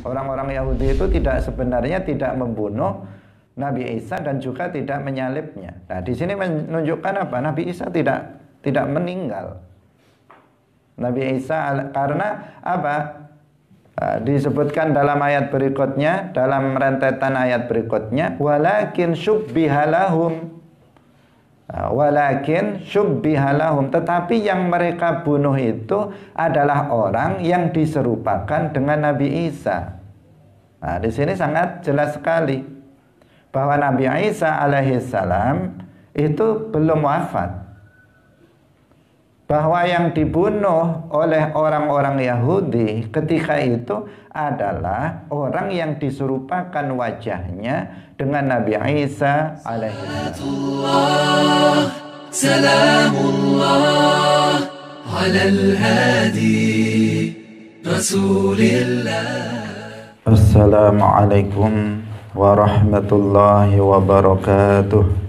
Orang-orang Yahudi itu sebenarnya tidak membunuh Nabi Isa dan juga tidak menyalibnya. Nah, di sini menunjukkan apa? Nabi Isa tidak meninggal. Nabi Isa karena apa? Disebutkan dalam ayat berikutnya, dalam rentetan ayat berikutnya, walakin syubbihalahum, tetapi yang mereka bunuh itu adalah orang yang diserupakan dengan Nabi Isa. Nah, di sini sangat jelas sekali bahwa Nabi Isa alaihissalam itu belum wafat. Bahwa yang dibunuh oleh orang-orang Yahudi ketika itu adalah orang yang diserupakan wajahnya dengan Nabi Isa alaihissalam. Salamullah alal hadi Rasulillah. Assalamualaikum warahmatullahi wabarakatuh.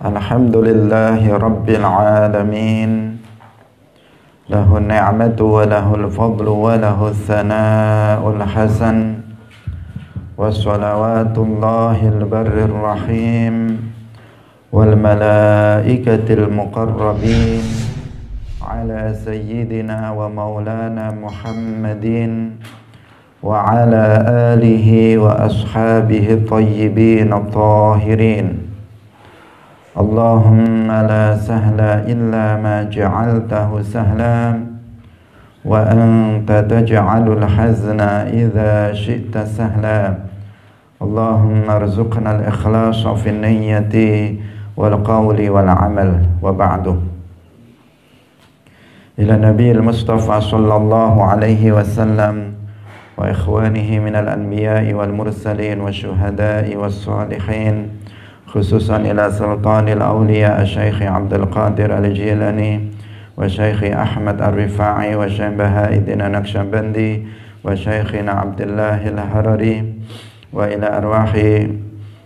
Alhamdulillahi rabbil alamin. Lahu ni'matu wa lahul fadlu wa lahu thana'ul hasan. Wa salawatullahil barrir rahim wal malaikatil muqarrabin ala sayyidina wa maulana Muhammadin wa ala alihi wa ashabihi tayyibin at-tahirin. Allahumma la sahla illa ma ja'altahu sahla wa anta taj'alul hazna idza syi'ta sahla. Allahumma arzuqna al-ikhlasa fi niyyati wal qawli wal amal wa ba'du. Ila Nabiil Mustafa sallallahu alaihi wasallam wa ikhwanihi minal anbiya'i wal mursalin wa syuhada'i was salihin, khususan ila sultanil awliya Syekh Abdul Qadir Al-Jilani wa Syekh Ahmad Ar-Rifa'i wa Syekh Bahauddin Naqsyabandi wa Syekhina Abdullah Al-Harari wa ila arwahi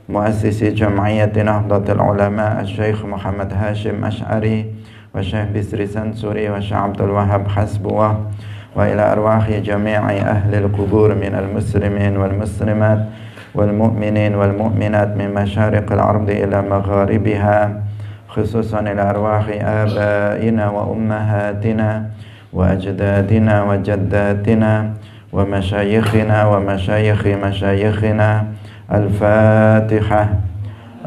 muassisi Jam'iyyati Nahdlatul Ulama Syekh Muhammad Hashim Ash'ari wa Syekh Bisri Sansuri wa Syekh Abdul Wahab Hasbuwah wa ila arwahi jami'i ahli al-qubur minal muslimin wal muslimat wal mu'minin wal mu'minat min masyariqil ardi ila magharibiha, khususan ila arwahi abaina wa ummahatina wa ajdadina wa jaddatina wa masyayikhina wa masyayikhi masyayikhina. Al-Fatihah.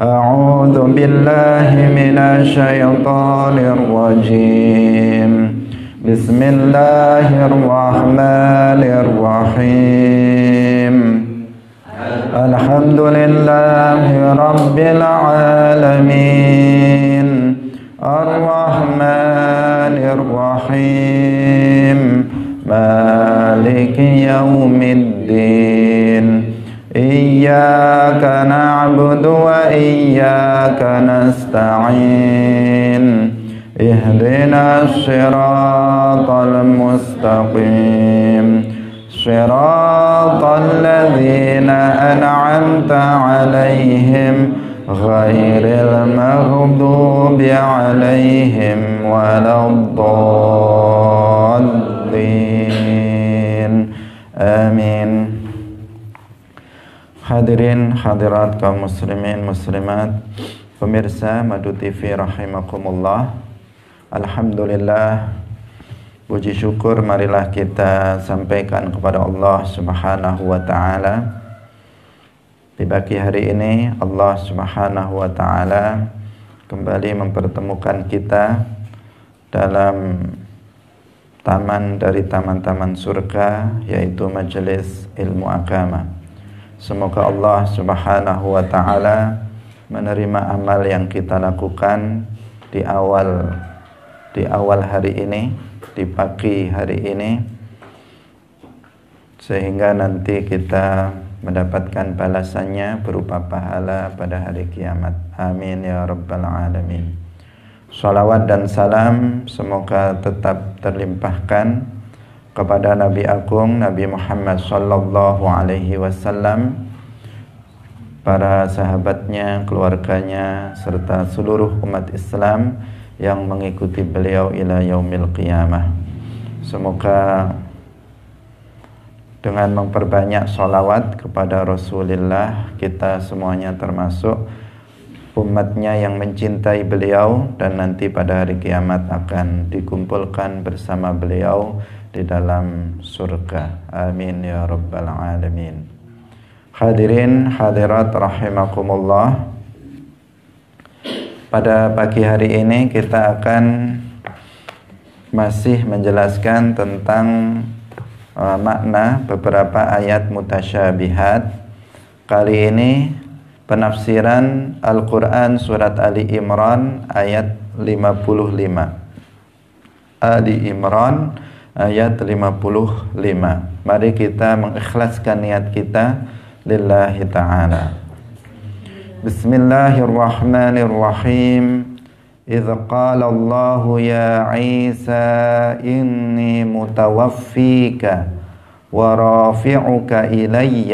A'udzu billahi minasy syaithanir rajim. Bismillahirrahmanirrahim. Alhamdulillahi rabbil alamin. Ar-Rahmanir Rahim. Maliki yaumiddin. Iyyaka na'budu wa iyyaka nasta'in. Ihdinas siratal mustaqim. Shiratal ladzina an'amta 'alaihim ghairil maghdubi 'alaihim waladdallin. Amin. Hadirin hadirat kaum muslimin muslimat, pemirsa Madu TV rahimakumullah. Alhamdulillah, puji syukur marilah kita sampaikan kepada Allah Subhanahu wa taala. Di pagi hari ini Allah Subhanahu wa taala kembali mempertemukan kita dalam taman dari taman-taman surga, yaitu majelis ilmu agama. Semoga Allah Subhanahu wa taala menerima amal yang kita lakukan di awal hari ini, di pagi hari ini, sehingga nanti kita mendapatkan balasannya berupa pahala pada hari kiamat. Amin ya rabbal alamin. Salawat dan salam semoga tetap terlimpahkan kepada Nabi Agung Nabi Muhammad sallallahu alaihi wasallam, para sahabatnya, keluarganya, serta seluruh umat Islam yang mengikuti beliau ila yaumil qiyamah. Semoga dengan memperbanyak sholawat kepada Rasulullah, kita semuanya termasuk umatnya yang mencintai beliau dan nanti pada hari kiamat akan dikumpulkan bersama beliau di dalam surga. Amin ya rabbal alamin. Hadirin hadirat rahimakumullah. Pada pagi hari ini kita akan masih menjelaskan tentang makna beberapa ayat mutasyabihat. Kali ini penafsiran Al-Quran surat Ali Imran ayat 55. Ali Imran ayat 55. Mari kita mengikhlaskan niat kita lillahi ta'ala. Bismillahirrahmanirrahim. إذ قال الله يا عيسى إني متوفيك ورافعك إلي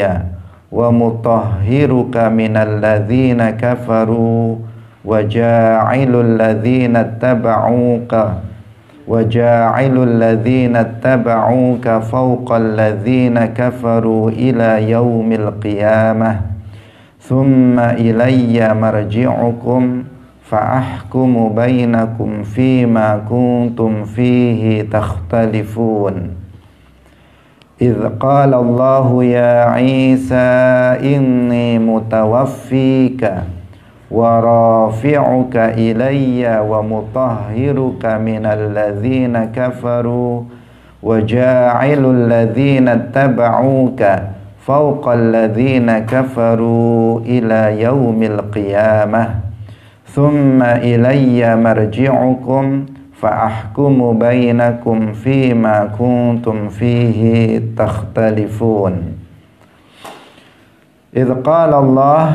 ومطهرك من الذين كفروا وجاعل الذين اتبعوك فوق الذين كفروا إلى يوم القيامة ثم إلي مرجعكم فأحكم بينكم فيما كنتم فيه تختلفون إذ قال الله يا عيسى إني متوفيك ورافعك إلي ومطهرك من الذين كفروا وجاعل الذين اتبعوك فوق الذين كفروا إلى يوم القيامة ثم إلي مرجعكم فأحكم بينكم فيما كنتم فيه تختلفون. إذ قال الله,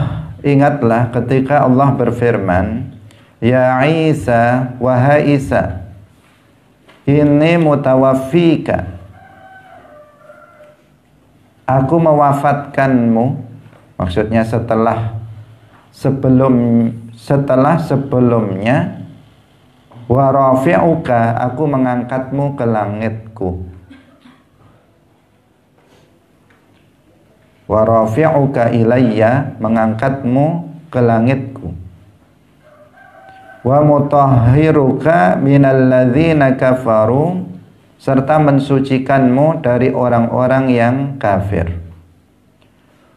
ingatlah ketika Allah berfirman, Ya Isa, wahai Isa, inni mutawaffika, aku mewafatkanmu. Maksudnya sebelumnya, wa rafi'uka, aku mengangkatmu ke langitku. Wa rafi'uka ilayya, mengangkatmu ke langitku. Wa mutahhiruka minal ladzina kafaru, serta mensucikanmu dari orang-orang yang kafir.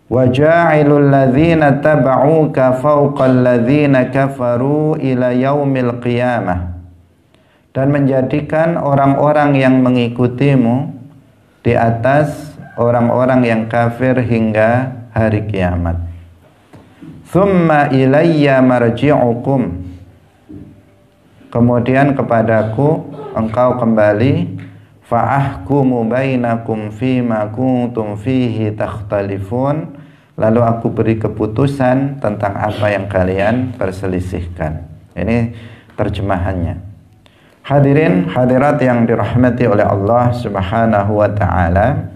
Wa ja'ilul ladzina taba'uka fawqal ladzina kafaru ila yaumil qiyamah, dan menjadikan orang-orang yang mengikutimu di atas orang-orang yang kafir hingga hari kiamat. Thumma ilayya marji'ukum, kemudian kepadaku engkau kembali. Fa'ahkumu bainakum fima kuntum fihi takhtalifun, lalu aku beri keputusan tentang apa yang kalian perselisihkan. Ini terjemahannya. Hadirin hadirat yang dirahmati oleh Allah Subhanahu wa ta'ala,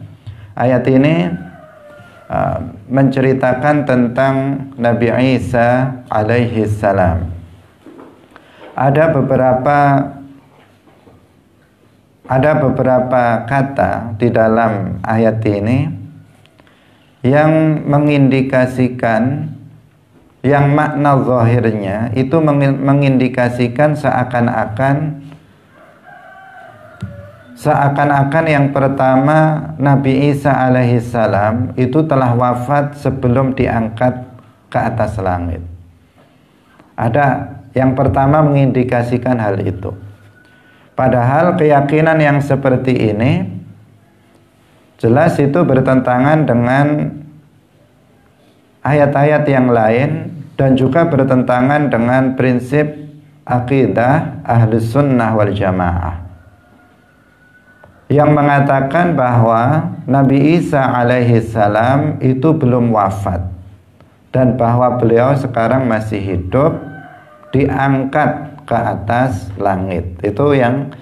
ayat ini menceritakan tentang Nabi Isa alaihi salam. Ada beberapa kata di dalam ayat ini yang mengindikasikan, yang makna zahirnya itu mengindikasikan seakan-akan yang pertama Nabi Isa alaihissalam itu telah wafat sebelum diangkat ke atas langit. Ada yang pertama mengindikasikan hal itu. Padahal keyakinan yang seperti ini jelas itu bertentangan dengan ayat-ayat yang lain dan juga bertentangan dengan prinsip akidah Ahlus Sunnah wal Jamaah yang mengatakan bahwa Nabi Isa alaihissalam itu belum wafat dan bahwa beliau sekarang masih hidup, diangkat ke atas langit. Itu yang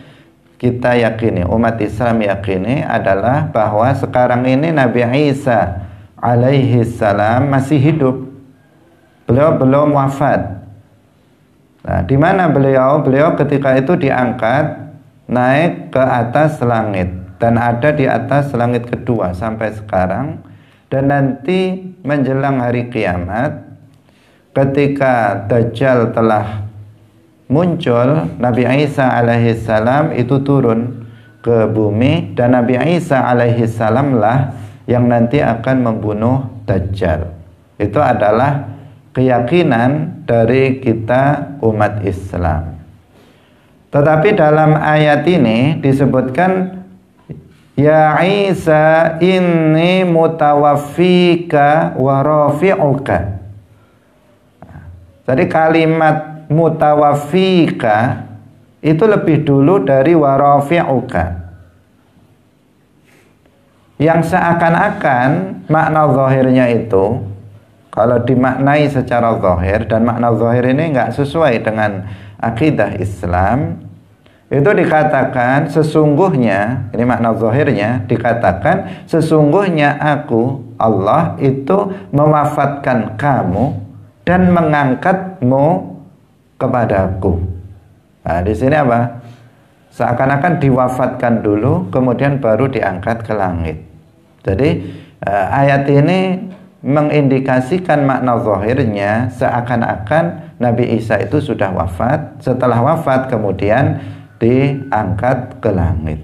kita yakini, umat Islam yakini adalah bahwa sekarang ini Nabi Isa alaihissalam masih hidup, beliau belum wafat. Nah, di mana beliau? Beliau ketika itu diangkat naik ke atas langit dan ada di atas langit kedua sampai sekarang. Dan nanti menjelang hari kiamat, ketika Dajjal telah muncul, Nabi Isa alaihissalam itu turun ke bumi, dan Nabi Isa alaihissalam lah yang nanti akan membunuh Dajjal. Itu adalah keyakinan dari kita umat Islam. Tetapi dalam ayat ini disebutkan, Ya Isa inni mutawaffika wa rafi'uka. Jadi kalimat mutawaffika itu lebih dulu dari wa rafi'uka, yang seakan-akan makna zahirnya itu, kalau dimaknai secara zahir, dan makna zahir ini enggak sesuai dengan akidah Islam, itu dikatakan sesungguhnya, ini makna zahirnya, dikatakan sesungguhnya aku, Allah, itu mewafatkan kamu dan mengangkatmu kepadaku. Nah, di sini apa? Seakan-akan diwafatkan dulu, kemudian baru diangkat ke langit. Jadi ayat ini mengindikasikan makna zahirnya seakan-akan Nabi Isa itu sudah wafat. Setelah wafat kemudian diangkat ke langit.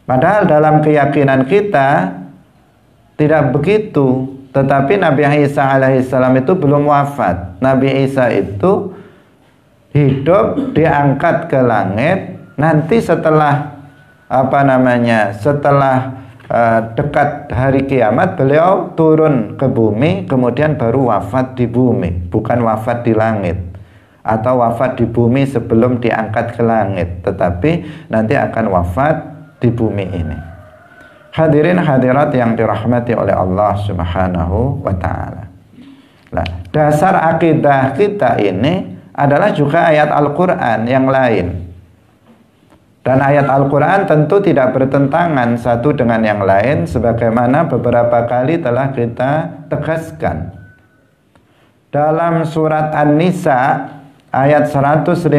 Padahal dalam keyakinan kita tidak begitu. Tetapi Nabi Isa alaihissalam itu belum wafat. Nabi Isa itu hidup, diangkat ke langit. Nanti setelah setelah dekat hari kiamat, beliau turun ke bumi, kemudian baru wafat di bumi, bukan wafat di langit, atau wafat di bumi sebelum diangkat ke langit, tetapi nanti akan wafat di bumi ini. Hadirin hadirat yang dirahmati oleh Allah Subhanahu wa ta'ala. Nah, dasar akidah kita ini adalah juga ayat Al-Quran yang lain. Dan ayat Al-Quran tentu tidak bertentangan satu dengan yang lain, sebagaimana beberapa kali telah kita tegaskan. Dalam surat An-Nisa ayat 157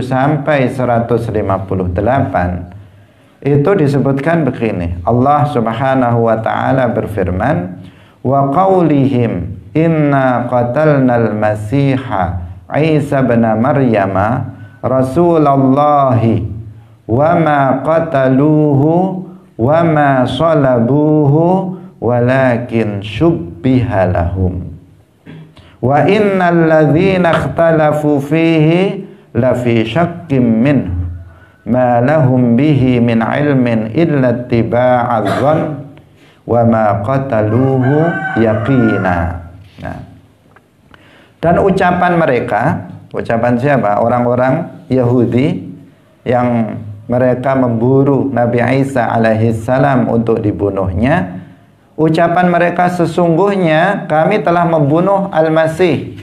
sampai 158 itu disebutkan begini. Allah Subhanahu wa ta'ala berfirman, wa qaulihim inna qatalnal masiha Isa bin Maryama rasulallahi wa ma qataluhu wa ma salabuhu walakin syubbiha lahum wa innal ladzina ikhtalafu fihi lafi syakkim minhu ma lahum bihi min ilmin illa ittiba'adh dhann wa ma qataluhu yaqina. Nah, dan ucapan mereka, ucapan siapa? Orang-orang Yahudi yang mereka memburu Nabi Isa alaihissalam untuk dibunuhnya. Ucapan mereka, sesungguhnya kami telah membunuh Al-Masih.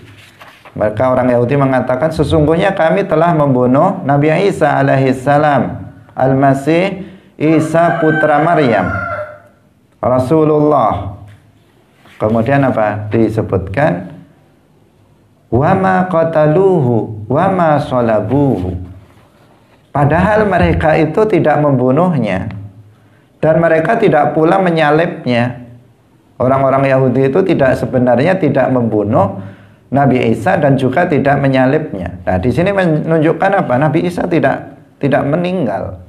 Mereka orang Yahudi mengatakan sesungguhnya kami telah membunuh Nabi Isa alaihissalam, Al-Masih, Isa putra Maryam, Rasulullah. Kemudian apa? Disebutkan wa ma qataluhu wa ma salabuhu. Padahal mereka itu tidak membunuhnya dan mereka tidak pula menyalibnya. Orang-orang Yahudi itu sebenarnya tidak membunuh Nabi Isa dan juga tidak menyalibnya. Nah, di sini menunjukkan apa? Nabi Isa tidak meninggal.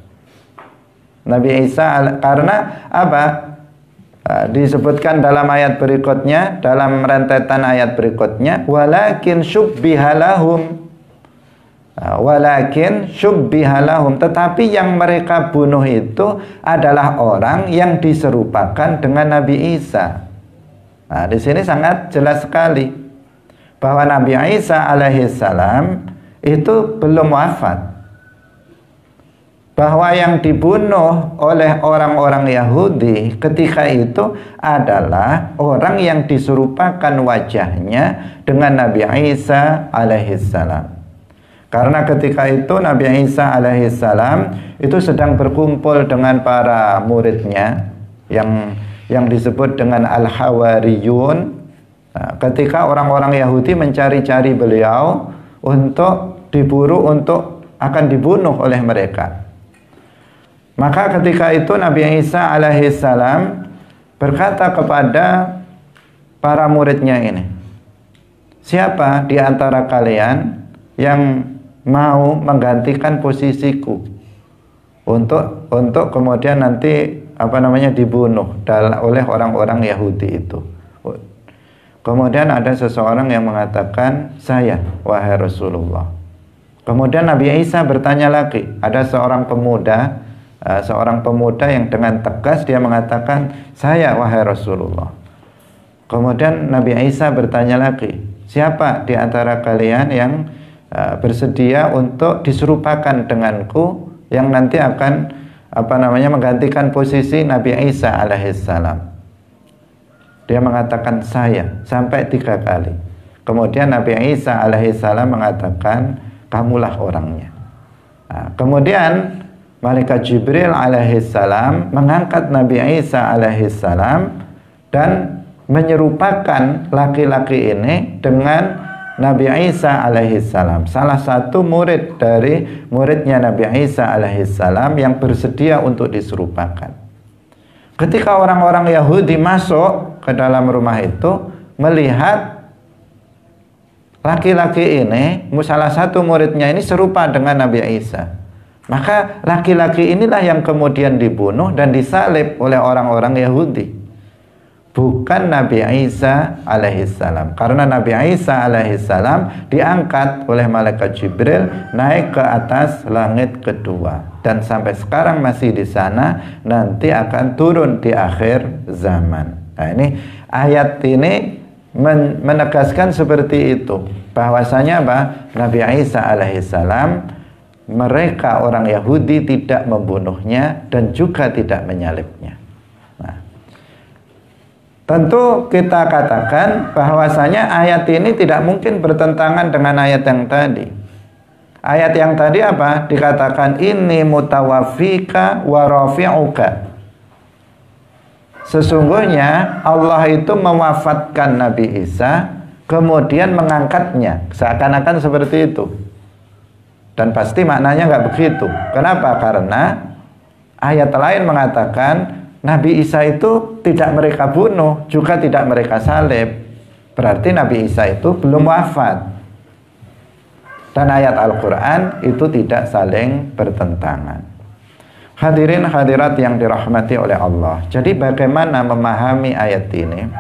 Nabi Isa karena apa? Disebutkan dalam ayat berikutnya, dalam rentetan ayat berikutnya, walakin syubbiha lahum. Walakin syubbiha lahum, tetapi yang mereka bunuh itu adalah orang yang diserupakan dengan Nabi Isa. Nah, di sini sangat jelas sekali bahwa Nabi Isa alaihissalam itu belum wafat. Bahwa yang dibunuh oleh orang-orang Yahudi ketika itu adalah orang yang diserupakan wajahnya dengan Nabi Isa alaihissalam. Karena ketika itu Nabi Isa alaihissalam itu sedang berkumpul dengan para muridnya yang disebut dengan Al-Hawariyun. Nah, ketika orang-orang Yahudi mencari-cari beliau untuk diburu untuk akan dibunuh oleh mereka. Maka ketika itu Nabi Isa alaihissalam berkata kepada para muridnya ini, siapa di antara kalian yang mau menggantikan posisiku untuk kemudian nanti dibunuh oleh orang-orang Yahudi itu. Kemudian ada seseorang yang mengatakan, saya, wahai Rasulullah. Kemudian Nabi Isa bertanya lagi, ada seorang pemuda yang dengan tegas dia mengatakan, saya, wahai Rasulullah. Kemudian Nabi Isa bertanya lagi, siapa di antara kalian yang bersedia untuk diserupakan denganku yang nanti akan menggantikan posisi Nabi Isa alaihissalam. Dia mengatakan saya sampai 3 kali. Kemudian Nabi Isa alaihissalam mengatakan, kamulah orangnya. Nah, kemudian Malaikat Jibril alaihissalam mengangkat Nabi Isa alaihissalam dan menyerupakan laki-laki ini dengan Nabi Isa alaihissalam, salah satu murid dari muridnya Nabi Isa alaihissalam yang bersedia untuk diserupakan. Ketika orang-orang Yahudi masuk ke dalam rumah itu, melihat laki-laki ini, salah satu muridnya ini serupa dengan Nabi Isa, maka laki-laki inilah yang kemudian dibunuh dan disalib oleh orang-orang Yahudi, bukan Nabi Isa alaihissalam. Karena Nabi Isa alaihissalam diangkat oleh Malaikat Jibril naik ke atas langit kedua dan sampai sekarang masih di sana, nanti akan turun di akhir zaman. Nah, ini ayat ini menegaskan seperti itu, bahwasanya Nabi Isa alaihissalam, mereka orang Yahudi tidak membunuhnya dan juga tidak menyalibnya. Tentu kita katakan bahwasanya ayat ini tidak mungkin bertentangan dengan ayat yang tadi. Ayat yang tadi apa? Dikatakan inni mutawaffika wa rafi'uka. Sesungguhnya Allah itu mewafatkan Nabi Isa kemudian mengangkatnya, seakan-akan seperti itu. Dan pasti maknanya nggak begitu. Kenapa? Karena ayat lain mengatakan Nabi Isa itu tidak mereka bunuh, juga tidak mereka salib. Berarti Nabi Isa itu belum wafat. Dan ayat Al-Quran itu tidak saling bertentangan. Hadirin hadirat yang dirahmati oleh Allah. Jadi bagaimana memahami ayat ini?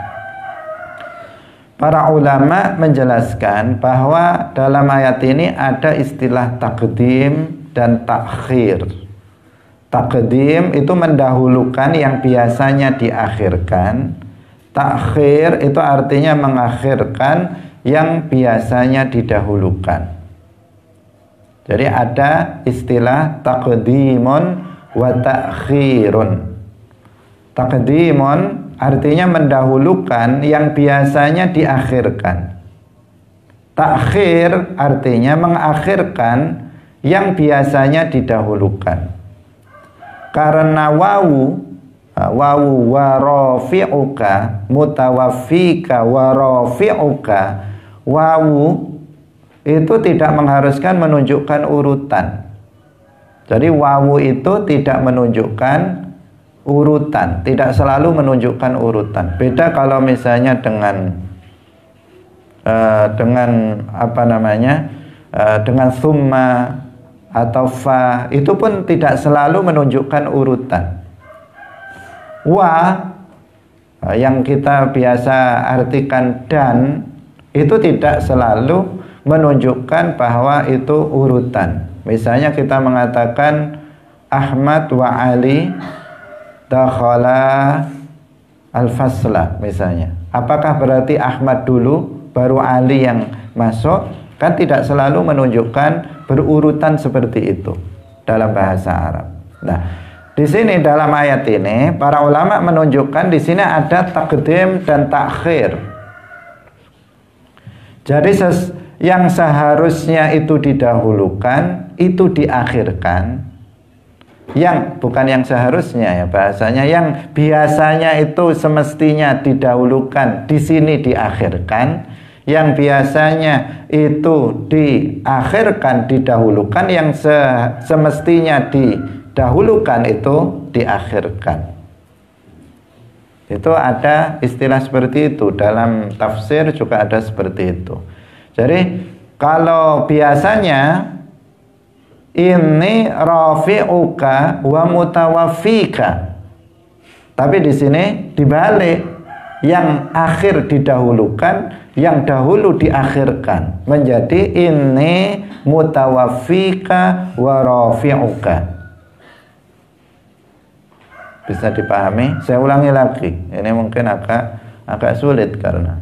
Para ulama menjelaskan bahwa dalam ayat ini ada istilah taqdim dan takhir. Taqdim itu mendahulukan yang biasanya diakhirkan. Takhir itu artinya mengakhirkan yang biasanya didahulukan. Jadi ada istilah taqdimun wa takhirun. Taqdimun artinya mendahulukan yang biasanya diakhirkan. Takhir artinya mengakhirkan yang biasanya didahulukan. Karena wawu wa rafi'uka mutawaffika wa rafi'uka, wawu itu tidak mengharuskan menunjukkan urutan. Jadi wawu itu tidak menunjukkan urutan, tidak selalu menunjukkan urutan. Beda kalau misalnya dengan dengan summa atau fa, itu pun tidak selalu menunjukkan urutan. Wa yang kita biasa artikan dan, itu tidak selalu menunjukkan bahwa itu urutan. Misalnya kita mengatakan Ahmad wa Ali dakhala al-fasla misalnya. Apakah berarti Ahmad dulu baru Ali yang masuk? Kan tidak selalu menunjukkan berurutan seperti itu dalam bahasa Arab. Nah, di sini dalam ayat ini para ulama menunjukkan di sini ada taqdim dan takhir. Jadi yang seharusnya itu didahulukan itu diakhirkan. Yang bukan yang seharusnya ya bahasanya, yang biasanya itu semestinya didahulukan di sini diakhirkan, yang biasanya itu diakhirkan, didahulukan, yang semestinya didahulukan itu diakhirkan. Itu ada istilah seperti itu, dalam tafsir juga ada seperti itu. Jadi kalau biasanya ini rafi'uka wa mutawaffika, tapi di sini dibalik, yang akhir didahulukan, yang dahulu diakhirkan, menjadi ini mutawaffika wa rafi'uka. Bisa dipahami? Saya ulangi lagi. Ini mungkin agak sulit karena.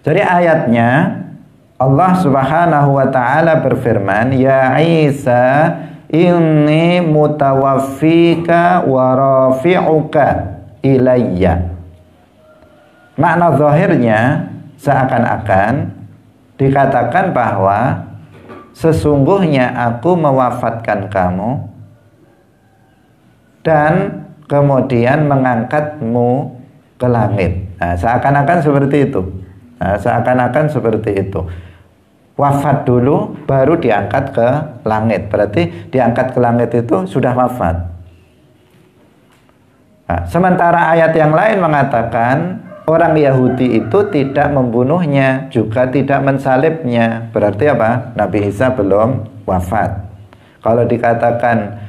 Jadi ayatnya Allah Subhanahu wa taala berfirman, "Ya Isa, inni mutawaffika wa rafi'uka ilayya." Makna zahirnya seakan-akan dikatakan bahwa sesungguhnya aku mewafatkan kamu dan kemudian mengangkatmu ke langit. Nah, seakan-akan seperti itu. Seakan-akan seperti itu. Wafat dulu baru diangkat ke langit. Berarti diangkat ke langit itu sudah wafat. Nah, sementara ayat yang lain mengatakan orang Yahudi itu tidak membunuhnya, juga tidak mensalibnya. Berarti apa? Nabi Isa belum wafat. Kalau dikatakan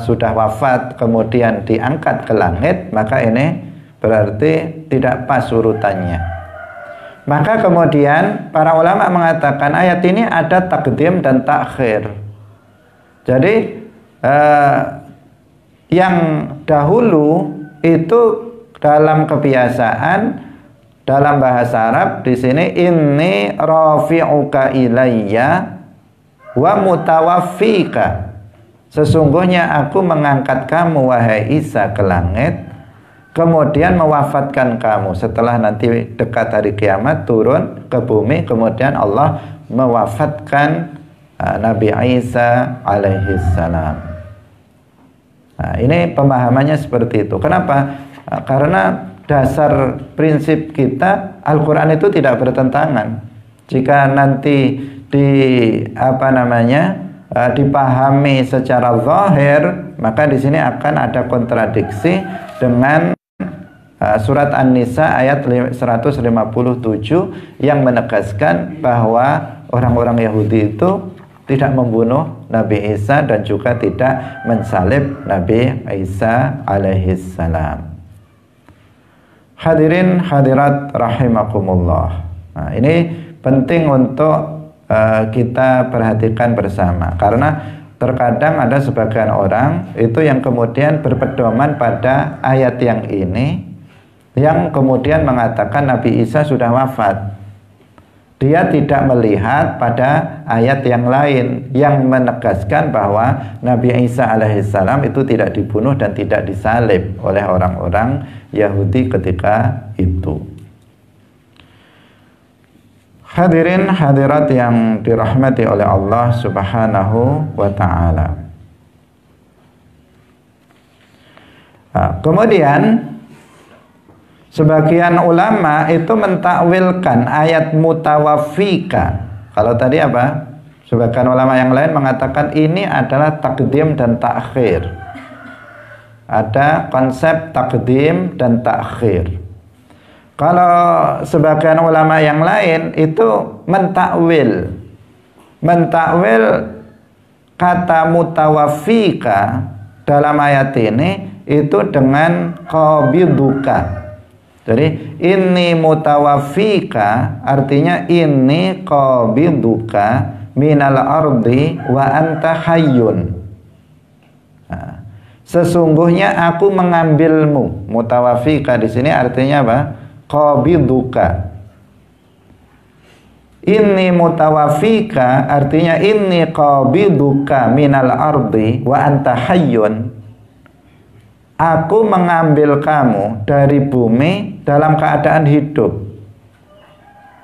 sudah wafat kemudian diangkat ke langit, maka ini berarti tidak pas urutannya. Maka kemudian para ulama mengatakan ayat ini ada takdim dan takhir. Jadi yang dahulu itu dalam kebiasaan dalam bahasa Arab di sini inni rafi'uka ilayya wa mutawaffika. Sesungguhnya aku mengangkat kamu wahai Isa ke langit, kemudian mewafatkan kamu. Setelah nanti dekat hari kiamat turun ke bumi, kemudian Allah mewafatkan Nabi Isa alaihi salam. Nah, ini pemahamannya seperti itu. Kenapa? Karena dasar prinsip kita Al-Quran itu tidak bertentangan. Jika nanti dipahami secara zahir, maka di sini akan ada kontradiksi dengan surat An-Nisa ayat 157 yang menegaskan bahwa orang-orang Yahudi itu tidak membunuh Nabi Isa dan juga tidak mensalib Nabi Isa alaihi salam. Hadirin hadirat rahimakumullah. Nah, ini penting untuk kita perhatikan bersama, karena terkadang ada sebagian orang itu yang kemudian berpedoman pada ayat yang ini, yang kemudian mengatakan Nabi Isa sudah wafat. Dia tidak melihat pada ayat yang lain yang menegaskan bahwa Nabi Isa alaihissalam itu tidak dibunuh dan tidak disalib oleh orang-orang Yahudi ketika itu. Hadirin hadirat yang dirahmati oleh Allah Subhanahu wa ta'ala. Kemudian sebagian ulama itu mentakwilkan ayat mutawaffika. Kalau tadi apa? Sebagian ulama yang lain mengatakan ini adalah takdim dan takhir. Ada konsep takdim dan takhir. Kalau sebagian ulama yang lain itu mentakwil kata mutawaffika dalam ayat ini itu dengan qabiduka. Jadi ini mutawaffika artinya ini qabiduka minal ardi wa anta hayyun. Nah, sesungguhnya aku mengambilmu. Mutawaffika di sini artinya apa? Qabiduka. Inni mutawaffika artinya inni qabiduka minal ardi wa anta hayyun. Aku mengambil kamu dari bumi dalam keadaan hidup.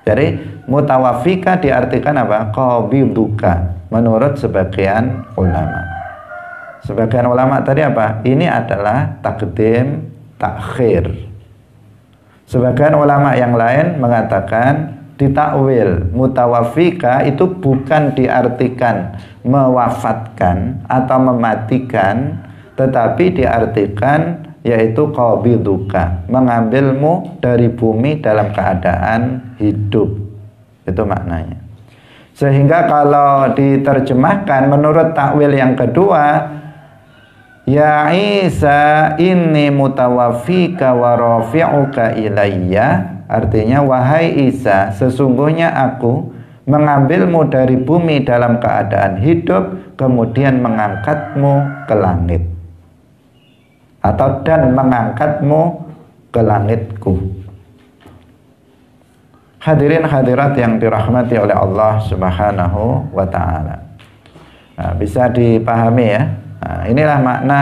Jadi mutawaffika diartikan apa? Qabiduka menurut sebagian ulama. Sebagian ulama tadi apa? Ini adalah takdim takhir. Sebagian ulama yang lain mengatakan ditakwil mutawaffika itu bukan diartikan mewafatkan atau mematikan, tetapi diartikan yaitu qabiduka, mengambilmu dari bumi dalam keadaan hidup. Itu maknanya. Sehingga kalau diterjemahkan menurut takwil yang kedua, ya Isa inni mutawaffika wa rafi'uka ilayya, artinya wahai Isa, sesungguhnya aku mengambilmu dari bumi dalam keadaan hidup, kemudian mengangkatmu ke langit, atau dan mengangkatmu ke langitku. Hadirin hadirat yang dirahmati oleh Allah Subhanahu wa ta'ala. Nah, bisa dipahami ya. Nah, inilah makna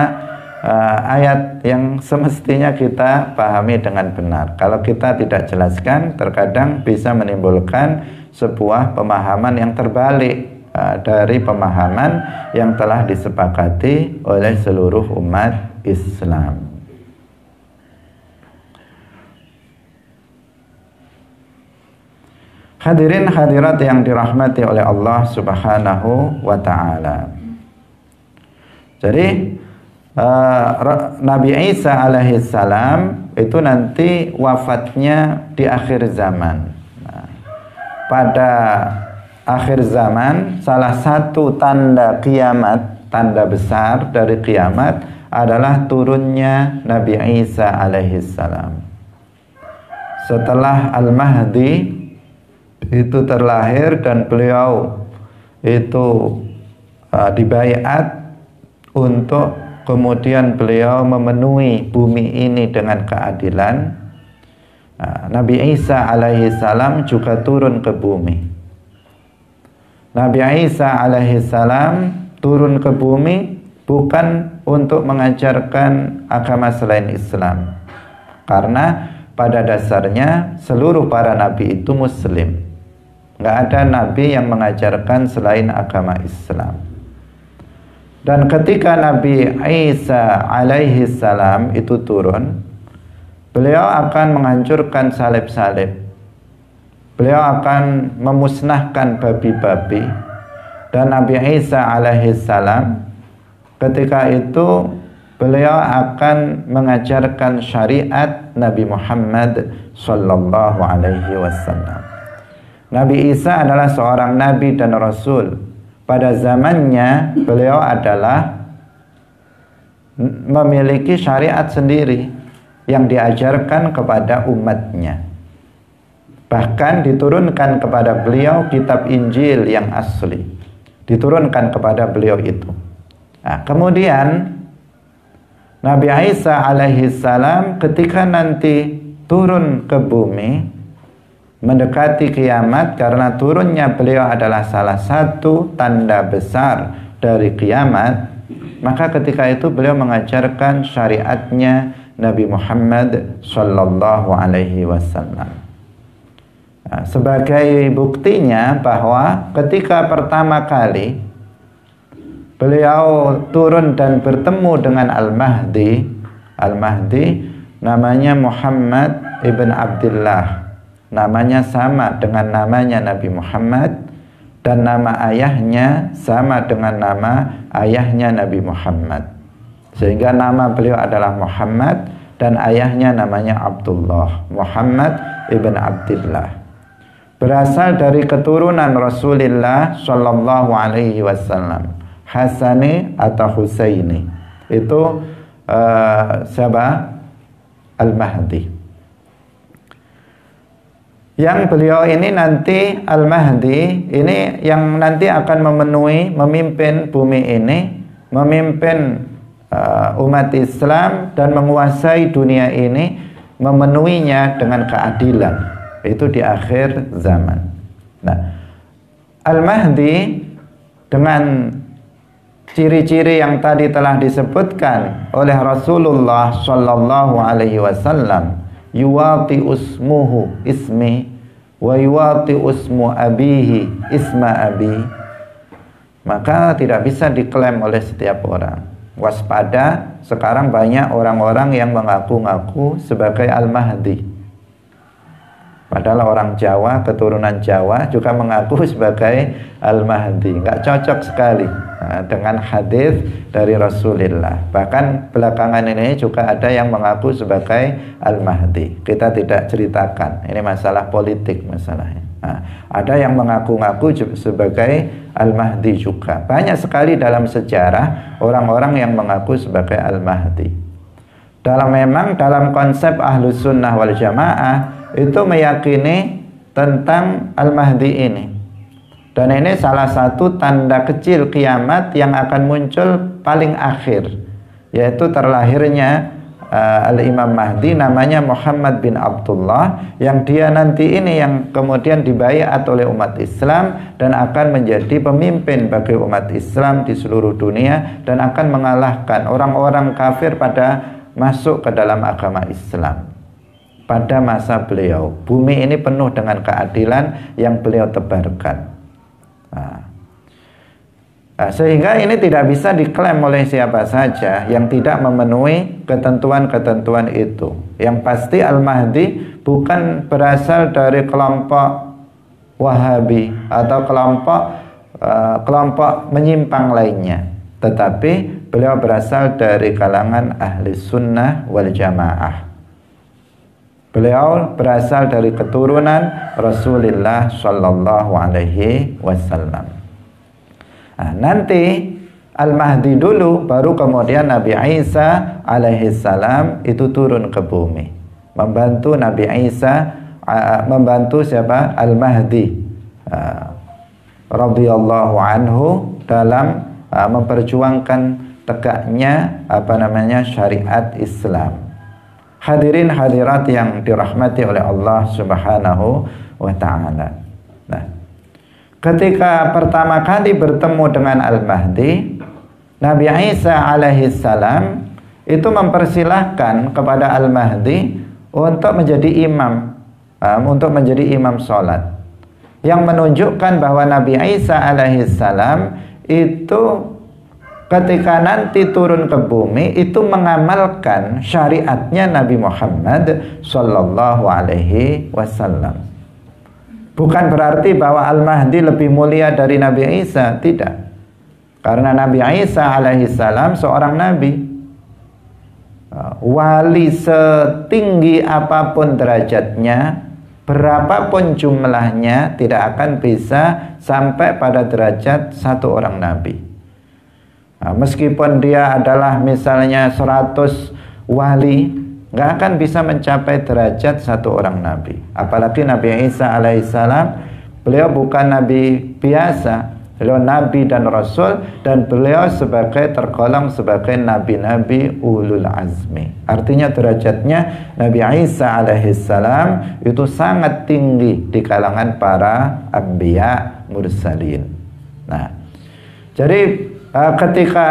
ayat yang semestinya kita pahami dengan benar. Kalau kita tidak jelaskan, terkadang bisa menimbulkan sebuah pemahaman yang terbalik dari pemahaman yang telah disepakati oleh seluruh umat Islam. Hadirin hadirat yang dirahmati oleh Allah Subhanahu wa ta'ala. Jadi Nabi Isa alaihissalam itu nanti wafatnya di akhir zaman. Nah, pada akhir zaman salah satu tanda kiamat, tanda besar dari kiamat adalah turunnya Nabi Isa alaihissalam. Setelah Al-Mahdi itu terlahir dan beliau itu dibaiat untuk kemudian beliau memenuhi bumi ini dengan keadilan. Nabi Isa alaihissalam juga turun ke bumi. Nabi Isa alaihissalam turun ke bumi bukan untuk mengajarkan agama selain Islam, karena pada dasarnya seluruh para nabi itu muslim. Nggak ada nabi yang mengajarkan selain agama Islam. Dan ketika Nabi Isa alaihi salam itu turun, beliau akan menghancurkan salib-salib. Beliau akan memusnahkan babi-babi. Dan Nabi Isa alaihi salam ketika itu beliau akan mengajarkan syariat Nabi Muhammad sallallahu alaihi wasallam. Nabi Isa adalah seorang nabi dan rasul. Pada zamannya beliau adalah memiliki syariat sendiri yang diajarkan kepada umatnya. Bahkan diturunkan kepada beliau kitab Injil yang asli. Diturunkan kepada beliau itu. Nah, kemudian Nabi Isa alaihi salam ketika nanti turun ke bumi mendekati kiamat, karena turunnya beliau adalah salah satu tanda besar dari kiamat, maka ketika itu beliau mengajarkan syariatnya Nabi Muhammad sallallahu alaihi wasallam. Nah, sebagai buktinya bahwa ketika pertama kali beliau turun dan bertemu dengan Al-Mahdi, Al-Mahdi namanya Muhammad ibn Abdullah. Namanya sama dengan namanya Nabi Muhammad, dan nama ayahnya sama dengan nama ayahnya Nabi Muhammad. Sehingga nama beliau adalah Muhammad dan ayahnya namanya Abdullah, Muhammad ibn Abdullah. Berasal dari keturunan Rasulullah sallallahu alaihi wasallam, Hasani atau Husaini. Itu siapa? Al-Mahdi. Yang beliau ini nanti Al-Mahdi ini yang nanti akan memimpin bumi ini, memimpin umat Islam dan menguasai dunia ini, memenuhinya dengan keadilan. Itu di akhir zaman. Nah, Al-Mahdi dengan ciri-ciri yang tadi telah disebutkan oleh Rasulullah sallallahu alaihi wasallam, yuwati usmuhu ismi wa yuwati usmu abihi isma abi, maka tidak bisa diklaim oleh setiap orang. Waspada, sekarang banyak orang-orang yang mengaku-ngaku sebagai Al-Mahdi. Padahal orang Jawa, keturunan Jawa juga mengaku sebagai Al-Mahdi. Nggak cocok sekali dengan hadis dari Rasulullah. Bahkan belakangan ini juga ada yang mengaku sebagai Al-Mahdi. Kita tidak ceritakan, ini masalah politik masalahnya. Ada yang mengaku-ngaku sebagai Al-Mahdi juga. Banyak sekali dalam sejarah orang-orang yang mengaku sebagai Al-Mahdi. Memang dalam konsep Ahlus Sunnah wal Jamaah itu meyakini tentang Al-Mahdi ini. Dan ini salah satu tanda kecil kiamat yang akan muncul paling akhir, yaitu terlahirnya Al-Imam Mahdi, namanya Muhammad bin Abdullah, yang dia nanti ini yang kemudian dibaiat oleh umat Islam dan akan menjadi pemimpin bagi umat Islam di seluruh dunia dan akan mengalahkan orang-orang kafir pada masuk ke dalam agama Islam. Pada masa beliau, bumi ini penuh dengan keadilan yang beliau tebarkan. Sehingga ini tidak bisa diklaim oleh siapa saja yang tidak memenuhi ketentuan-ketentuan itu. Yang pasti Al-Mahdi bukan berasal dari kelompok Wahabi atau kelompok menyimpang lainnya, tetapi beliau berasal dari kalangan ahli sunnah wal jamaah. Beliau berasal dari keturunan Rasulullah Shallallahu Alaihi Wasallam. Nanti Al-Mahdi dulu, baru kemudian Nabi Isa alaihi salam itu turun ke bumi, membantu Nabi Isa, membantu siapa? Al-Mahdi radhiyallahu anhu dalam memperjuangkan tegaknya syariat Islam. Hadirin hadirat yang dirahmati oleh Allah Subhanahu wa taala. Ketika pertama kali bertemu dengan Al-Mahdi, Nabi Isa alaihi salam itu mempersilahkan kepada Al-Mahdi untuk menjadi imam, sholat, yang menunjukkan bahwa Nabi Isa alaihi salam itu ketika nanti turun ke bumi itu mengamalkan syariatnya Nabi Muhammad sallallahu alaihi wasallam. Bukan berarti bahwa Al-Mahdi lebih mulia dari Nabi Isa, tidak. Karena Nabi Isa alaihi salam seorang nabi. Wali setinggi apapun derajatnya, berapapun jumlahnya, tidak akan bisa sampai pada derajat satu orang nabi. Meskipun dia adalah misalnya 100 wali, nggak akan bisa mencapai derajat satu orang nabi. Apalagi Nabi Isa alaihissalam, beliau bukan nabi biasa, beliau nabi dan rasul, dan beliau tergolong sebagai nabi-nabi ulul azmi. Artinya derajatnya Nabi Isa alaihissalam itu sangat tinggi di kalangan para anbiya mursalin. Jadi ketika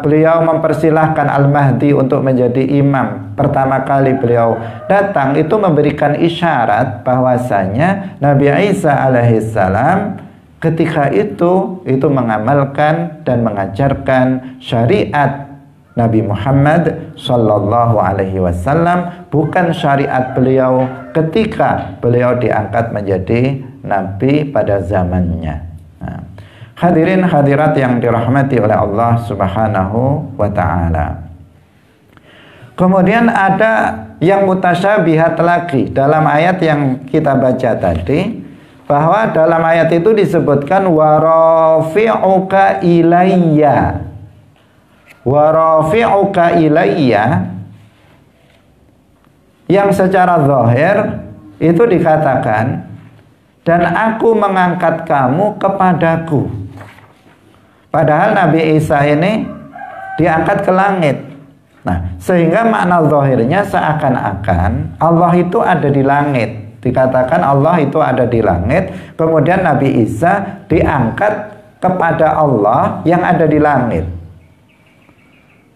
beliau mempersilahkan Al-Mahdi untuk menjadi imam, pertama kali beliau datang itu memberikan isyarat bahwasanya Nabi Isa alaihissalam ketika itu mengamalkan dan mengajarkan syariat Nabi Muhammad sallallahu alaihi wasallam, bukan syariat beliau ketika beliau diangkat menjadi nabi pada zamannya. Hadirin hadirat yang dirahmati oleh Allah Subhanahu wa taala. Kemudian ada yang mutasyabihat lagi dalam ayat yang kita baca tadi, bahwa dalam ayat itu disebutkan warafi'uka ilayya. Warafi'uka ilayya, yang secara zahir itu dikatakan dan aku mengangkat kamu kepadaku. Padahal Nabi Isa ini diangkat ke langit. Sehingga makna zahirnya seakan-akan Allah itu ada di langit. Dikatakan Allah itu ada di langit, kemudian Nabi Isa diangkat kepada Allah yang ada di langit.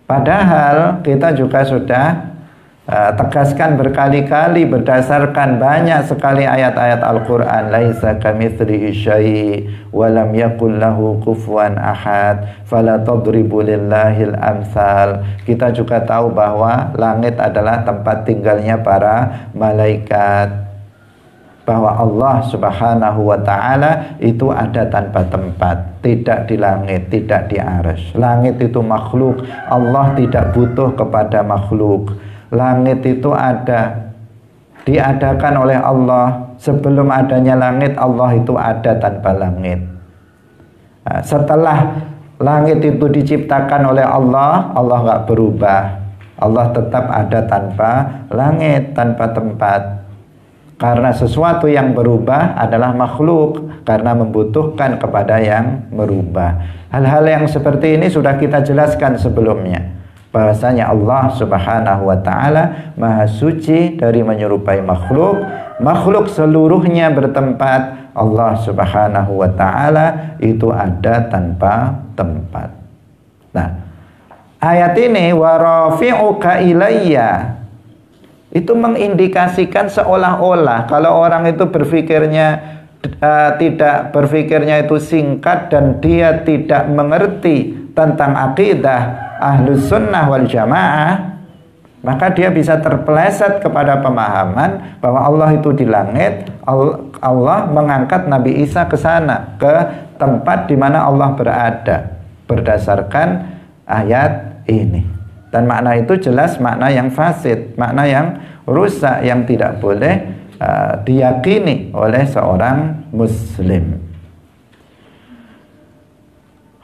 Padahal kita juga sudah tegaskan berkali-kali berdasarkan banyak sekali ayat-ayat Al-Quran, laisa kamitslihi syai' wa lam yakul lahu kufuwan ahad fala tadribu lillahil amsal. Kita juga tahu bahwa langit adalah tempat tinggalnya para malaikat. bahwa Allah Subhanahu wa ta'ala itu ada tanpa tempat, tidak di langit, tidak di arsy. Langit itu makhluk, Allah tidak butuh kepada makhluk. Langit itu ada, diadakan oleh Allah. Sebelum adanya langit, Allah itu ada tanpa langit. Nah, setelah langit itu diciptakan oleh Allah, Allah nggak berubah. Allah tetap ada tanpa langit, tanpa tempat. Karena sesuatu yang berubah adalah makhluk, karena membutuhkan kepada yang merubah. Hal-hal yang seperti ini sudah kita jelaskan sebelumnya, bahwasanya Allah Subhanahu wa ta'ala maha suci dari menyerupai makhluk. Makhluk seluruhnya bertempat, Allah Subhanahu wa ta'ala itu ada tanpa tempat. Nah, ayat ini wa rafi'uka ilayya itu mengindikasikan seolah-olah kalau orang itu berpikirnya tidak berpikirnya itu singkat dan dia tidak mengerti tentang akidah Ahlus Sunnah wal Jamaah, maka dia bisa terpeleset kepada pemahaman bahwa Allah itu di langit, Allah mengangkat Nabi Isa ke sana, ke tempat di mana Allah berada berdasarkan ayat ini. Dan makna itu jelas makna yang fasid, makna yang rusak, yang tidak boleh diyakini oleh seorang muslim.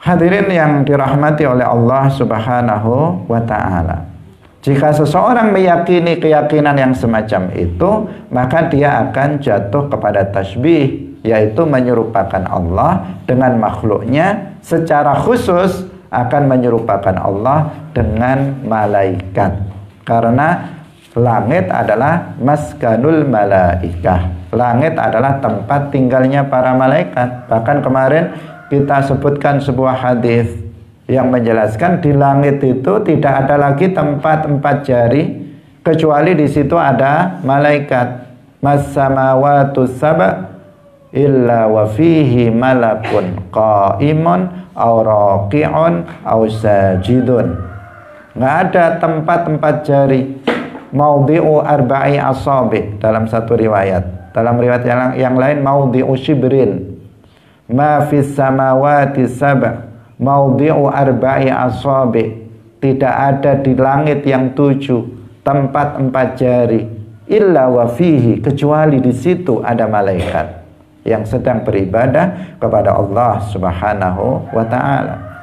Hadirin yang dirahmati oleh Allah Subhanahu wa ta'ala, jika seseorang meyakini keyakinan yang semacam itu, maka dia akan jatuh kepada tasbih, yaitu menyerupakan Allah dengan makhluknya, secara khusus akan menyerupakan Allah dengan malaikat. Karena langit adalah maskanul malaikah. Langit adalah tempat tinggalnya para malaikat. Bahkan kemarin kita sebutkan sebuah hadis yang menjelaskan di langit itu tidak ada lagi tempat 4 jari, kecuali di situ ada malaikat. Mas-samawatu sab' illa wa fihi malakun qa'imun aw raqi'un aw sajidun. Nggak ada tempat 4 jari. Maudhi'u arba'i asabi' dalam satu riwayat. Dalam riwayat yang lain maudhi'u shibrin. Ma fis samawati sab' maudhi'u arba'i asabi'. Tidak ada di langit yang 7 tempat 4 jari. Illa wa fihi, kecuali di situ ada malaikat yang sedang beribadah kepada Allah Subhanahu wa ta'ala.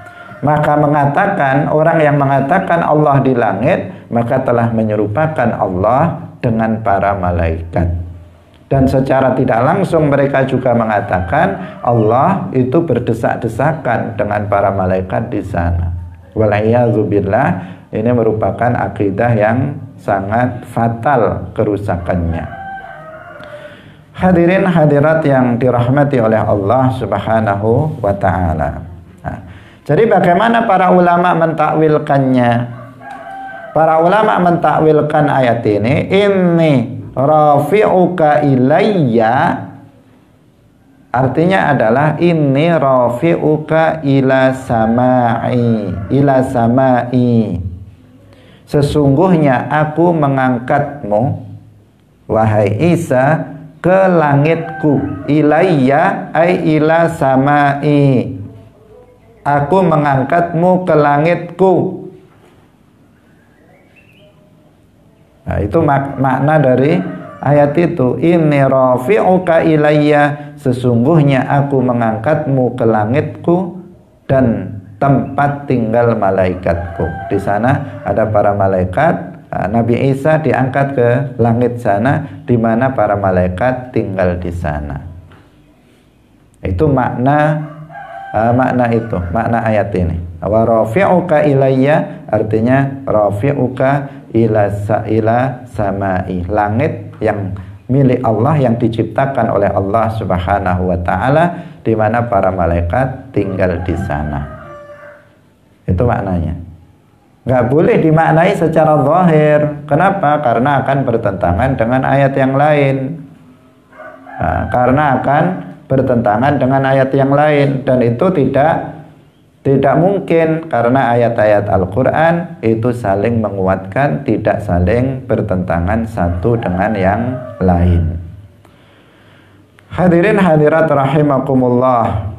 Maka mengatakan, orang yang mengatakan Allah di langit, maka telah menyerupakan Allah dengan para malaikat. Dan secara tidak langsung mereka juga mengatakan Allah itu berdesak-desakan dengan para malaikat di sana. Wal'iyadzubillah, ini merupakan akidah yang sangat fatal kerusakannya. Hadirin hadirat yang dirahmati oleh Allah Subhanahu wa ta'ala. Nah, jadi bagaimana para ulama mentakwilkannya? Para ulama mentakwilkan ayat ini rafi'uka ilayya, artinya adalah inni rafi'uka ila samai. Sesungguhnya aku mengangkatmu, wahai Isa, ke langitku. Ilayya ay ila samai. Aku mengangkatmu ke langitku. Nah, itu makna dari ayat itu. Inni rafi'uka ilayya, sesungguhnya aku mengangkatmu ke langitku dan tempat tinggal malaikatku. Di sana ada para malaikat. Nabi Isa diangkat ke langit sana, di mana para malaikat tinggal di sana. Itu makna ayat ini. Wa rafi'uka ilayya, artinya rafi'uka ila samai, langit yang milik Allah, yang diciptakan oleh Allah Subhanahu wa ta'ala, di mana para malaikat tinggal di sana. Itu maknanya. Nggak boleh dimaknai secara zahir. Kenapa? Karena akan bertentangan dengan ayat yang lain. Karena akan bertentangan dengan ayat yang lain, dan itu tidak mungkin, karena ayat-ayat Al-Quran itu saling menguatkan, tidak saling bertentangan satu dengan yang lain. Hadirin hadirat rahimakumullah.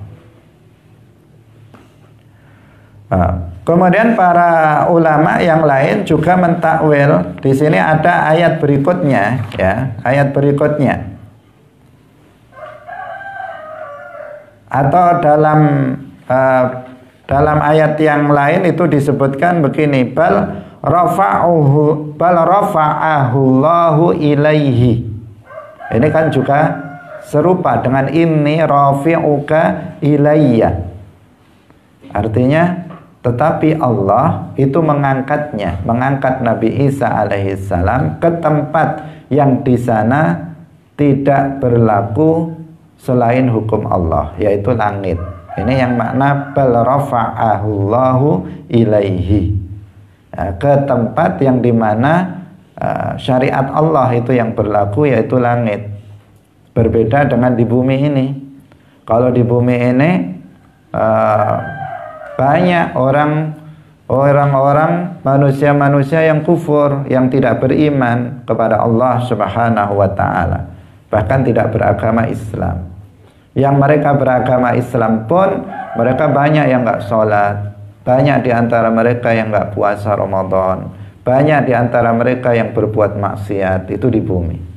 Kemudian para ulama yang lain juga mentakwil. Di sini ada ayat berikutnya, ya, ayat berikutnya. Atau dalam ayat yang lain itu disebutkan begini, bal rafa'ahu Allahu ilaihi. Ini kan juga serupa dengan inni rafi'uka ilayya. Artinya, tetapi Allah itu mengangkat Nabi Isa alaihissalam ke tempat yang di sana tidak berlaku selain hukum Allah, yaitu langit. Ini yang makna bal rafa'ahu Allahu ilaihi, ke tempat yang dimana syariat Allah itu yang berlaku, yaitu langit. Berbeda dengan di bumi ini. Kalau di bumi ini banyak orang-orang, manusia-manusia yang kufur, yang tidak beriman kepada Allah Subhanahu wa ta'ala, bahkan tidak beragama Islam. Yang mereka beragama Islam pun mereka banyak yang nggak sholat, banyak di antara mereka yang nggak puasa Ramadan, banyak di antara mereka yang berbuat maksiat. Itu di bumi.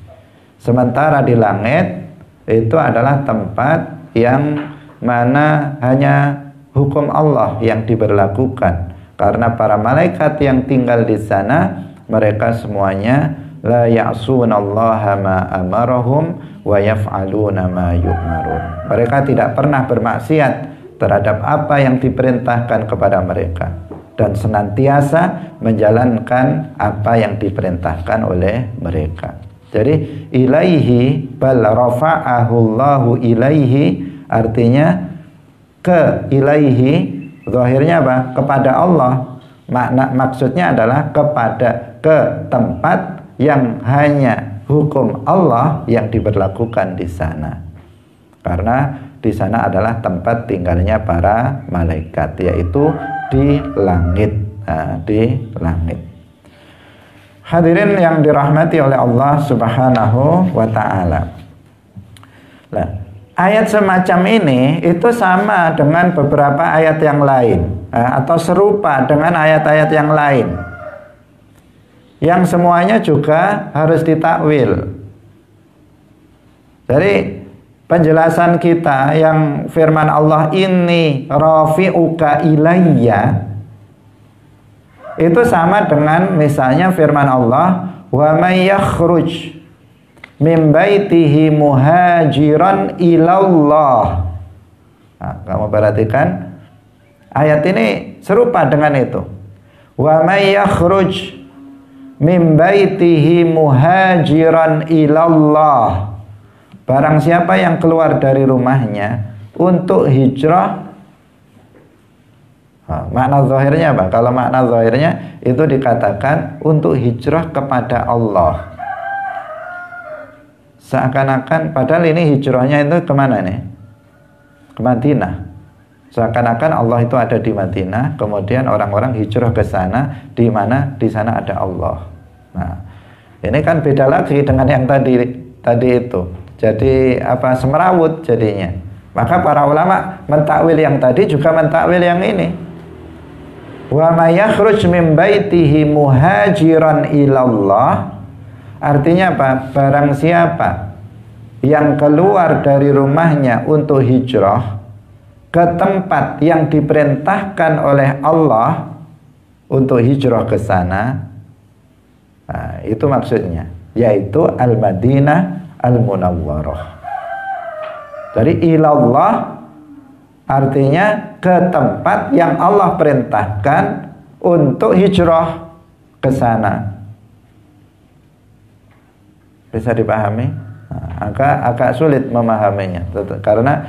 Sementara di langit itu adalah tempat yang mana hanya hukum Allah yang diberlakukan, karena para malaikat yang tinggal di sana mereka semuanya la ya'sunallaha ma amarahum wa yaf'aluna ma yu'marun. Mereka tidak pernah bermaksiat terhadap apa yang diperintahkan kepada mereka dan senantiasa menjalankan apa yang diperintahkan oleh mereka. Jadi ilaihi bal rafa'ahu Allahu ilaihi artinya ke ilaihi, zahirnya apa? Kepada Allah. Maksudnya adalah ke tempat yang hanya hukum Allah yang diberlakukan di sana. Karena di sana adalah tempat tinggalnya para malaikat, yaitu di langit. Di langit. Hadirin yang dirahmati oleh Allah Subhanahu wa ta'ala. Nah, ayat semacam ini itu sama dengan beberapa ayat yang lain, atau serupa dengan ayat-ayat yang lain, yang semuanya juga harus ditakwil. Jadi penjelasan kita yang firman Allah inni rafi'uka ilayya itu sama dengan misalnya firman Allah wa may yakhruj min baitihi muhajiran ilallah. Nah, kamu perhatikan ayat ini serupa dengan itu. Wa may yakhruj min baitihi muhajiran ilallah. Barang siapa yang keluar dari rumahnya untuk hijrah. Makna zahirnya apa? Kalau makna zahirnya itu dikatakan untuk hijrah kepada Allah. Seakan-akan, padahal ini hijrahnya itu kemana nih? Ke Madinah. Seakan-akan Allah itu ada di Madinah, kemudian orang-orang hijrah ke sana, di mana di sana ada Allah. Nah, ini kan beda lagi dengan yang tadi itu. Jadi apa, semerawut jadinya. Maka para ulama mentakwil yang tadi juga mentakwil yang ini. Wa may yakhruj min baitihi muhajiran ilallah. Artinya apa? Barang siapa yang keluar dari rumahnya untuk hijrah ke tempat yang diperintahkan oleh Allah untuk hijrah ke sana, nah, itu maksudnya, yaitu Al-Madinah Al-Munawwarah. Jadi ilallah artinya ke tempat yang Allah perintahkan untuk hijrah ke sana. Bisa dipahami? Agak sulit memahaminya karena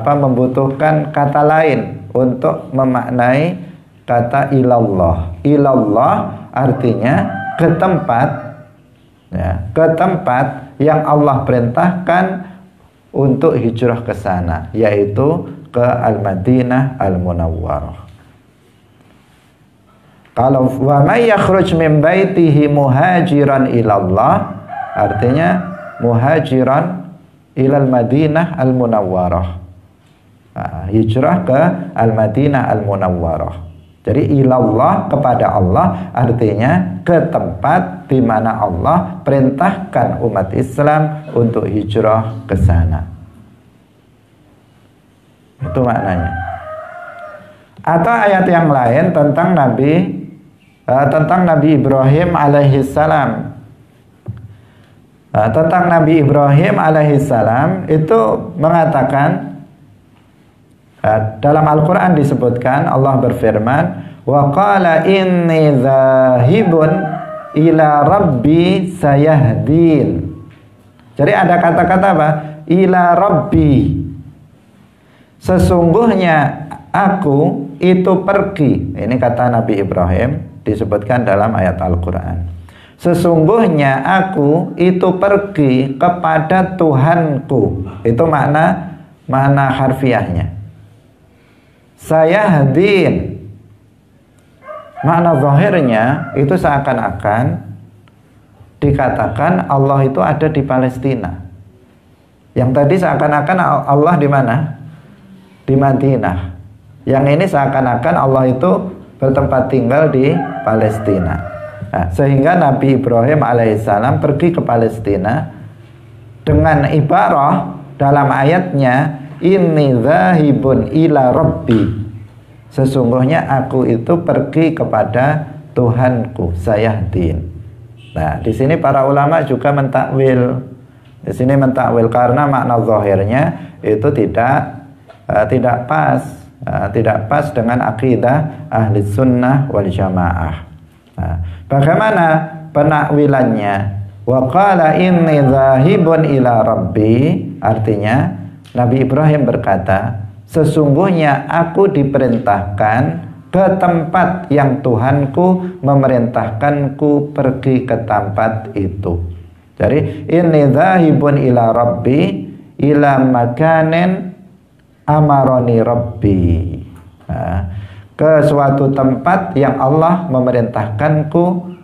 membutuhkan kata lain untuk memaknai kata ilallah. Ilallah artinya ke tempat, ya, ke tempat yang Allah perintahkan untuk hijrah ke sana, yaitu ke Al-Madinah Al-Munawwarah. Kalau wa may yakhruj min baitihi muhajiran ilallah, artinya muhajiran ilal Madinah al-Munawwarah. Nah, hijrah ke al-Madinah al-Munawwarah. Jadi ilallah, kepada Allah, artinya ke tempat di mana Allah perintahkan umat Islam untuk hijrah ke sana. Itu maknanya. Atau ayat yang lain tentang Nabi Ibrahim alaihissalam. Tentang Nabi Ibrahim alaihissalam itu mengatakan, dalam Al-Quran disebutkan, Allah berfirman, wa qala inni dzahibun ila rabbi sayahdin. Jadi ada kata-kata apa? Ila rabbi. Sesungguhnya aku itu pergi. Ini kata Nabi Ibrahim disebutkan dalam ayat Al-Quran. Sesungguhnya aku itu pergi kepada Tuhanku. Itu makna harfiahnya. Saya hadin. Makna zahirnya itu seakan-akan dikatakan Allah itu ada di Palestina. Yang tadi seakan-akan Allah di mana? Di Madinah. Yang ini seakan-akan Allah itu bertempat tinggal di Palestina. Nah, sehingga Nabi Ibrahim alaihissalam pergi ke Palestina dengan ibarah dalam ayatnya, inni dzahibun ila rabbi. Sesungguhnya aku itu pergi kepada Tuhanku, sayahdin. Nah, di sini para ulama juga mentakwil. Di sini mentakwil karena makna zahirnya itu tidak pas dengan akidah ahli sunnah wal jamaah. Nah, bagaimana penakwilannya? Wa qala inni dzahibun ila rabbi, artinya Nabi Ibrahim berkata, sesungguhnya aku diperintahkan ke tempat yang Tuhanku memerintahkanku pergi ke tempat itu. Jadi inni dzahibun ila rabbi ila makanin amaroni rabbi. Nah, ke suatu tempat yang Allah memerintahkanku,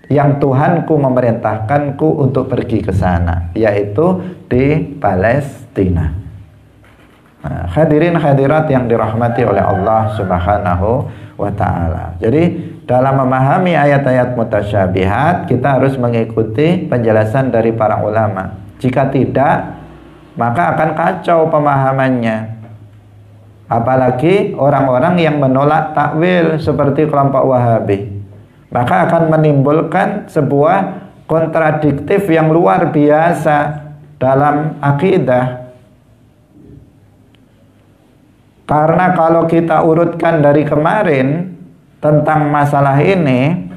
yang Tuhanku memerintahkanku untuk pergi ke sana, yaitu di Palestina. Nah, hadirin hadirat yang dirahmati oleh Allah Subhanahu wa ta'ala. Jadi dalam memahami ayat-ayat mutasyabihat, kita harus mengikuti penjelasan dari para ulama. Jika tidak, maka akan kacau pemahamannya. Apalagi orang-orang yang menolak takwil seperti kelompok Wahabi, maka akan menimbulkan sebuah kontradiktif yang luar biasa dalam akidah. Karena kalau kita urutkan dari kemarin tentang masalah ini,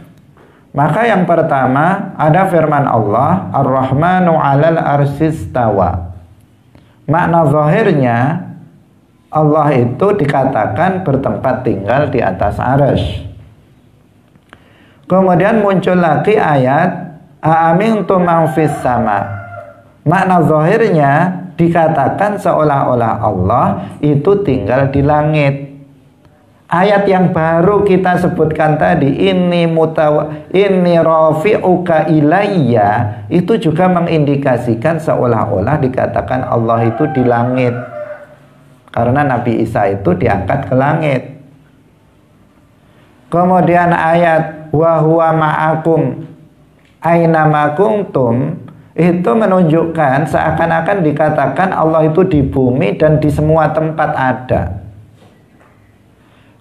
maka yang pertama ada firman Allah, Ar-Rahmanu 'alal arsyistawa. Makna zahirnya Allah itu dikatakan bertempat tinggal di atas arsy. Kemudian muncul lagi ayat aamintum man fis sama. Makna zahirnya dikatakan seolah-olah Allah itu tinggal di langit. Ayat yang baru kita sebutkan tadi, inni rafi'uka ilayya, itu juga mengindikasikan seolah-olah dikatakan Allah itu di langit. Karena Nabi Isa itu diangkat ke langit. Kemudian ayat wa huwa ma'akum aina ma kuntum, itu menunjukkan seakan-akan dikatakan Allah itu di bumi dan di semua tempat ada.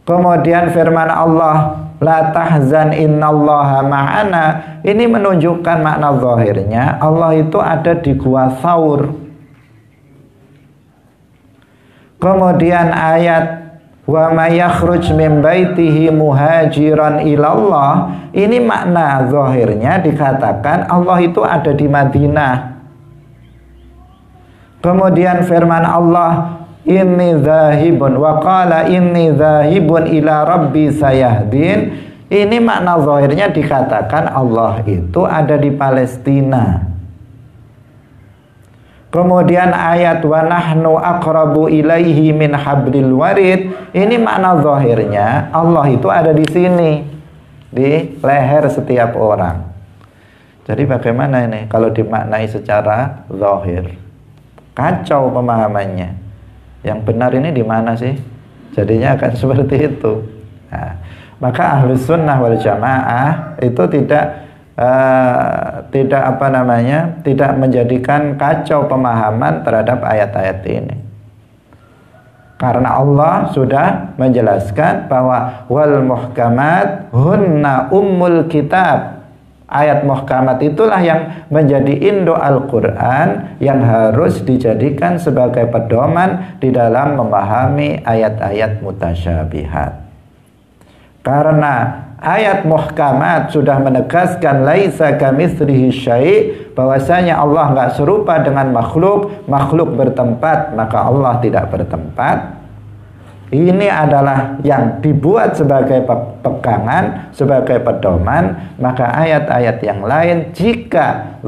Kemudian firman Allah, la tahzan innallaha ma'ana, ini menunjukkan makna zahirnya Allah itu ada di gua Tsaur. Kemudian ayat wa may yakhruj min baitihi muhajiran ilallah, ini makna zahirnya dikatakan Allah itu ada di Madinah. Kemudian firman Allah, inni dzahibun wa qala inni dzahibun ila rabbi sayahdin, ini makna zahirnya dikatakan Allah itu ada di Palestina. Kemudian ayat wa nahnu aqrabu ilaihi min hablil warid, ini makna zahirnya Allah itu ada di sini, di leher setiap orang. Jadi bagaimana ini kalau dimaknai secara zahir? kacau pemahamannya. Yang benar ini di mana sih? Jadinya akan seperti itu. Nah, maka Ahlus Sunnah wal Jamaah itu tidak menjadikan kacau pemahaman terhadap ayat-ayat ini. Karena Allah sudah menjelaskan bahwa wal muhkamat hunna ummul kitab. Ayat muhkamat itulah yang menjadi induk Al-Quran yang harus dijadikan sebagai pedoman di dalam memahami ayat-ayat mutasyabihat. Karena ayat muhkamat sudah menegaskan laisa kamitslihi syai', bahwasanya Allah enggak serupa dengan makhluk bertempat, maka Allah tidak bertempat. Ini adalah yang dibuat sebagai pegangan, sebagai pedoman. Maka ayat-ayat yang lain jika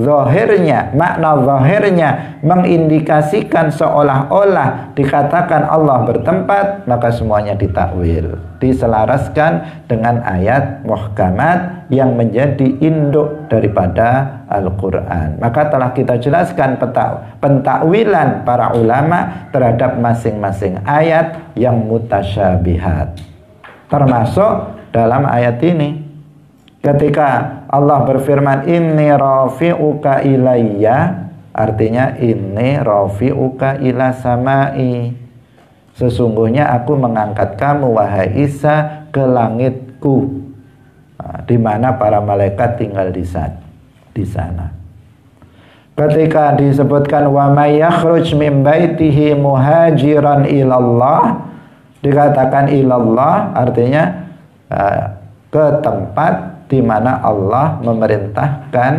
makna zahirnya mengindikasikan seolah-olah dikatakan Allah bertempat, maka semuanya ditakwil, diselaraskan dengan ayat muhkamat yang menjadi induk daripada Al-Quran. Maka telah kita jelaskan pentakwilan para ulama terhadap masing-masing ayat yang mutasyabihat, termasuk dalam ayat ini. Ketika Allah berfirman inni rafi'uka ilayya, artinya inni rafi'uka ila samai, sesungguhnya aku mengangkat kamu wahai Isa ke langitku, di mana para malaikat tinggal di sana. Ketika disebutkan wa may yakhruj min baitihi muhajiran ilallah, dikatakan ilallah artinya ke tempat di mana Allah memerintahkan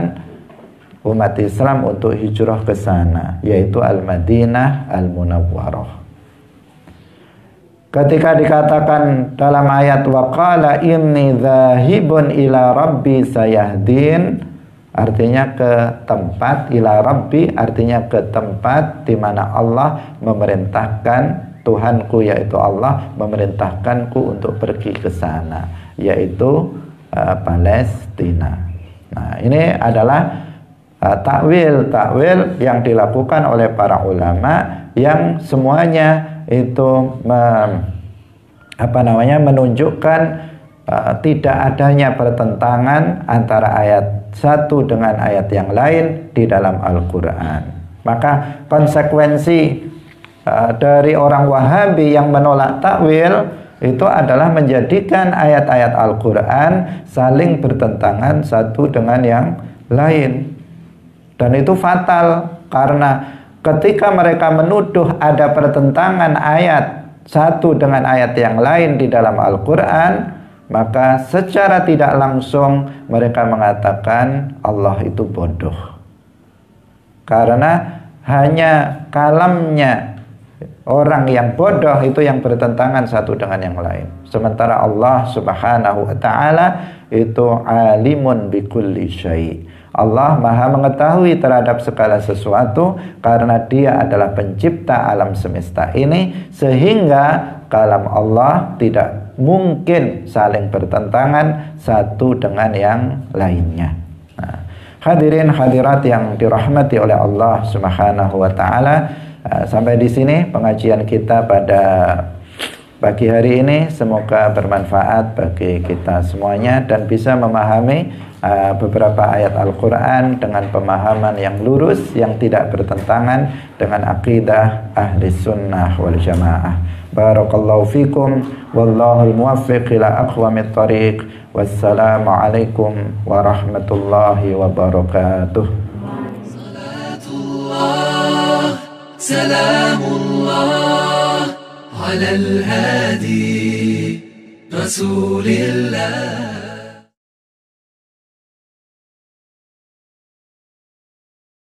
umat Islam untuk hijrah ke sana, yaitu Al-Madinah Al-Munawwarah. Ketika dikatakan dalam ayat waqala inni dzahibun ila rabbi sayahdin, artinya ke tempat, ila rabbi artinya ke tempat di mana Allah memerintahkan, Tuhanku yaitu Allah memerintahkanku untuk pergi ke sana, yaitu Palestina. Nah, ini adalah takwil yang dilakukan oleh para ulama yang semuanya itu menunjukkan tidak adanya pertentangan antara ayat satu dengan ayat yang lain di dalam Al-Quran. Maka konsekuensi dari orang Wahabi yang menolak takwil itu adalah menjadikan ayat-ayat Al-Quran saling bertentangan satu dengan yang lain. Dan itu fatal, karena ketika mereka menuduh ada pertentangan ayat satu dengan ayat yang lain di dalam Al-Quran, maka secara tidak langsung mereka mengatakan Allah itu bodoh. Karena hanya kalamnya orang yang bodoh itu yang bertentangan satu dengan yang lain. Sementara Allah Subhanahu wa ta'ala itu alimun bikulli syai'. Allah maha mengetahui terhadap segala sesuatu karena dia adalah pencipta alam semesta ini, sehingga kalam Allah tidak mungkin saling bertentangan satu dengan yang lainnya. Nah, hadirin hadirat yang dirahmati oleh Allah Subhanahu wa ta'ala, sampai di sini pengajian kita pada pagi hari ini. Semoga bermanfaat bagi kita semuanya dan bisa memahami beberapa ayat Al-Quran dengan pemahaman yang lurus, yang tidak bertentangan dengan akidah ahli sunnah wal jamaah. Barakallahu fikum, wallahul muwaffiq ila aqwamit thariq. Wassalamualaikum warahmatullahi wabarakatuh. سلام الله على الهادي رسول الله.